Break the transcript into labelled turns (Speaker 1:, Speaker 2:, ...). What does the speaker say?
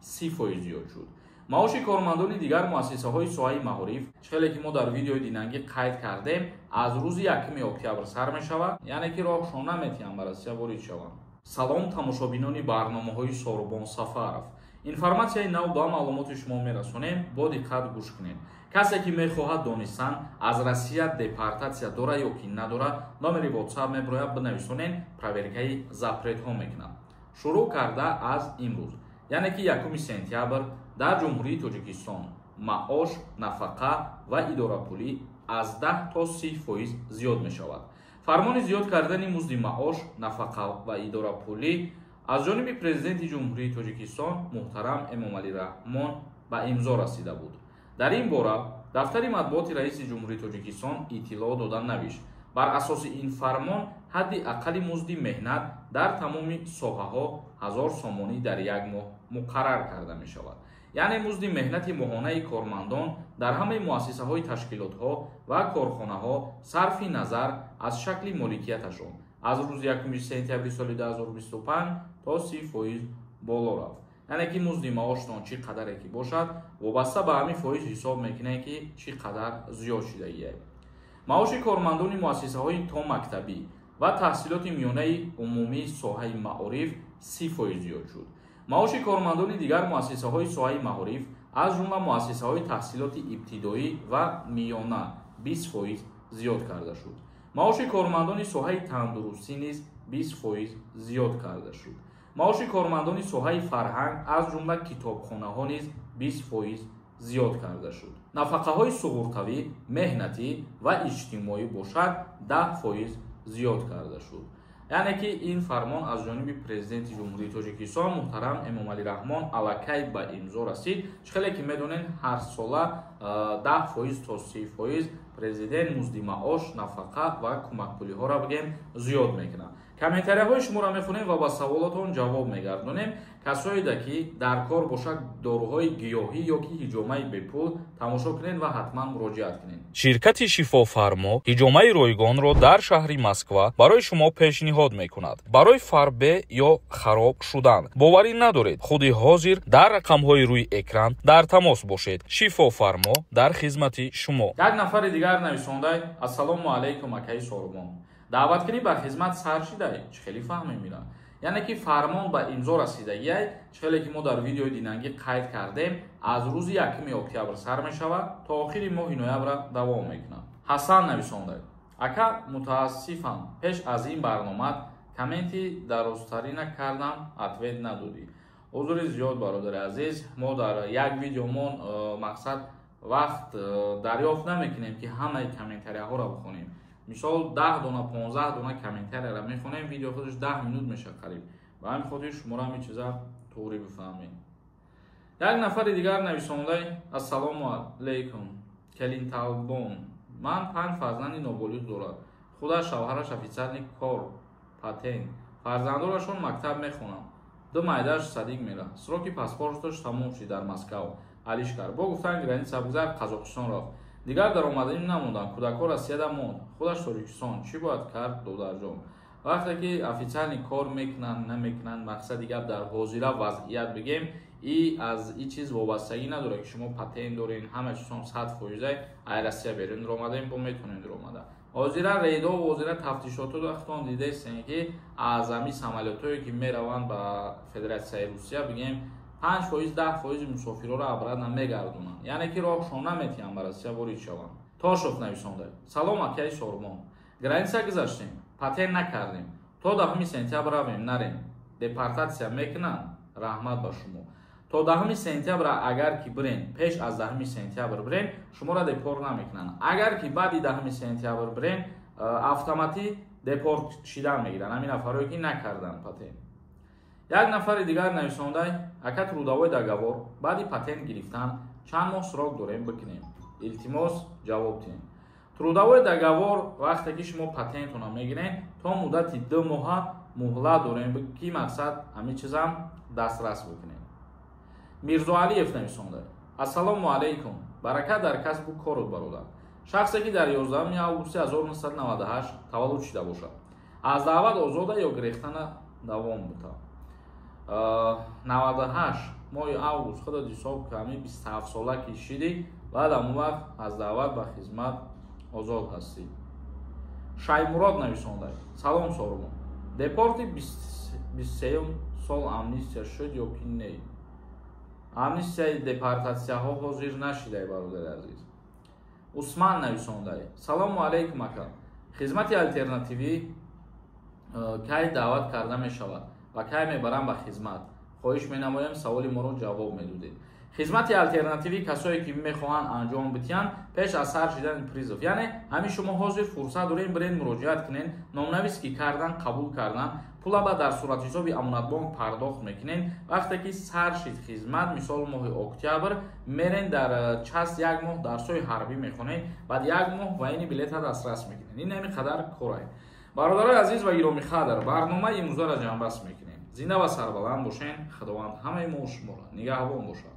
Speaker 1: 30% зиёд шуд. маоши кормандони дигар муассисаҳои соҳаи маориф чхеле ки мо дар видеои динангӣ қайд кардем аз рӯзи 1 октябр сар мешавад, яъне ки роҳшон наметиҳам ба Россия ворид шаванд. салом тамошобинони барномаҳои Сорбон Сафаров. информатсияи нав ба маълумоти шумо мерасонем, бо диққат гӯш кунед. касе ки мехоҳад донистан аз Россия депортатсия дора ё ки надора, номери WhatsApp меброяд бинависонен, проверкаи запретҳо мекунад. шурӯъ карда аз имрӯз, яъне ки 1 сентябр дар ҷумҳурии Тоҷикистон маош, нафақа ва идорапулӣ аз 10 то 30% зиёд мешавад. фармони зиёд кардани музди маош, нафақа ва идорапулӣ аз ҷониби президенти ҷумҳурии Тоҷикистон муҳтарам Эмомалӣ Раҳмон ба имзо расида буд. дар ин бора дафтари матбуоти раиси ҷумҳурии Тоҷикистон иттилоъ дода навишт. бар асоси ин фармон ҳадди аққали музди меҳнат дар тамоми соҳаҳо 1000 сомонӣ дар як моҳ муқаррар карда мешавад. яъне музди меҳнати моҳонаи кормандон дар ҳамаи муассисаҳои ташкилотҳо ва корхонаҳо сарфи назар аз шакли моликияташон аз рӯзи 1 сентябри соли 2025 то 30% боло рафт. яъне ки музди маоштон чӣ қадаре ки бошад, вобаста ба ҳамин фоиз ҳисоб мекунем ки чӣ қадар зиёд шудагиест. маоши кормандони муассисаҳои томактабӣ ва таҳсилоти миёнаи умумии соҳаи маориф 30% зиёд шуд. маоши кормандони дигар муассисаҳои соҳаи маориф аз ҷумла муассисаҳои таҳсилоти ибтидоӣ ва миёна 20% зиёд карда шуд. маоши кормандони соҳаи тандурустӣ низ 20% зиёд карда шуд. маоши кормандони соҳаи фарҳанг аз ҷумла китобхонаҳо низ 20% зиёд карда шуд. нафақаҳои суғуртавӣ, меҳнатӣ ва иҷтимоӣ бошад 10% зиёд карда шуд. яъне ки ин фармон аз ҷониби президенти ҷумҳурии Тоҷикистон муҳтарам Эмомалӣ Раҳмон аллакай ба имзо расид. чхеле ки медонен ҳар сола 10% то 30% президент музди маош, нафақа ва кӯмакпулиҳоро бигем зиёд мекунад. комментарияҳои шуморо мехонем ва ба саволотон ҷавоб мегардонем. касоеда ки дар кор бошад доруҳои гиёҳӣ ё ки ҳиҷомаи бепул, тамошо кунед ва ҳатман муроҷиат кунед. ширкати Шифофармо ҳиҷомаи ройгонро дар шаҳри Москва барои шумо пешниҳод мекунад. барои фарбе ё хароб шудан боварӣ надоред. худи ҳозир дар рақамҳои рӯи экран дар тамос бошед. Шифофармо дар хизмати шумо. як нафари дигар нависондай: ассалому алайкум акаи Сорбон. даъваткунӣ ба хизмат сар шидай, чӣ хеле фаҳмемира. яъне ки фармон ба имзо расидагиай, чӣ хеле ки мо дар видеои динангӣ қайд кардем, аз рӯзи 1 октябр сар мешавад то охири моҳи ноябр давом мекунад. ҳасан нависондай: ака, мутаассифам, пеш аз ин барнома комменти дарозтарина кардам, ответ надодӣ. узри зиёд бародари азиз, мо дар як видеомон мақсад вақт дарёфт намекунем ки ҳамаи комментарияҳоро бихонем. мисол 10 дона 15 дона комментарияро мехонем, видео худаш 10 минут мешавад қариб. ба ҳамин хотир шуморо ҳамин чиза туғри бифаҳмед. як нафари дигар нависондай: ассалому алайкум Келинталбон. ман 5 фарзанди ноболиғ дорад. худаш, шавҳараш офитсерни кор, патент. фарзандонашон мактаб мехонанд. ду майдаш садиқ мера. сроки паспорташ тамом шуд дар Москав. алишкар бо гуфтан граница бигзар Қазоқистон рафт. дигар даромадани намондан. кӯдакҳо Россияда монд. худаш Тоҷикистон. чӣ бояд кард додарҷон? вақте ки офитсерни кор мекунанд намекунанд, мақсади гап дар ҳозира вазъият бигем, и аз ин чиз вобастагӣ надорад ки шумо патент дорен, ҳама чизон 100%. ай Россия берин даромадаем, бо метонем даромада. ҳозира рейдо ҳозира тафтишоту дахтон дидестен ки аз ҳами самолётое ки мераванд ба Федератсияи Русия бигем 5% 10% мусофирҳоро обратно мегардонанд. яъне ки роҳшон наметиҳанд ба Россия ворид шаванд. тошов нависонда: салом акаи Сорбон. граница гузаштем, патент накардем. то 10 сентябр равем, нарем. депортатсия мекунанд. раҳмат ба шумо. то 10 сентябр агар ки бирен, пеш аз 10 сентябр бирен, шуморо депорт намекунанд. агар ки баъди 10 сентябр бирен, автоматӣ депорт шидан мегиранд ҳамин нафарое ки накарданд патент. як нафари дигар нависондай: ака, трудовой договор баъди патент гирифтан чанд моҳ срок дорем бикунем? илтимос ҷавоб диҳем. трудовой договор вақте ки шумо патентона мегирен, то муддати 2 моҳа муҳлат дорем ки мақсад ҳамин чизам дастрас бикунем. Мирзо Алиев нависонда: ассалому алайкум. барака дар касбу корут бародар. шахсе ки дар 11 августи 1998 таваллуд шуда бошад, аз даъват озода ё гирехтана давом буда. 98 моҳи август худат ҳисоб ками 27 сола кишидӣ ва дар он вақт аз даъват ба хизмат озод ҳастӣ. Шаймурод нависондаи: салом Сормон, депорти 23 сол амнистия шуд ё ки не? Амнистияи депортатсияҳо ҳозир нашидай бародари азиз. Усман нависондаи: салому алайкум ака, хизмати алтернативӣ кай даъват карда мешавад ва кай мебарам ба хизмат? хоҳиш менамоям саволи моро ҷавоб медодед. Хизмати алтернативӣ касое ки мехоҳанд анҷом бидиҳанд пеш аз сар шидани призов, яъне ҳамин шумо ҳозир фурсат доред биред муроҷиат кунед, номнависки кардан қабул кардан, пула ба дар сурати амонатбонк пардохт мекунед. Вақте ки сар шид хизмат, мисол моҳи октябр, мерен дар част як моҳ дарсҳои ҳарбӣ мехонед, баъд як моҳ ваини билета дастрас мекунед. ин ҳамин қадар корае. бародарои азиз ва гиромӣ қадр, барномаи имрӯзаро ҷамъбаст мекунем. зинда ва сарбаланд бошед. худованд ҳамаи мо шуморо нигаҳбон бошад.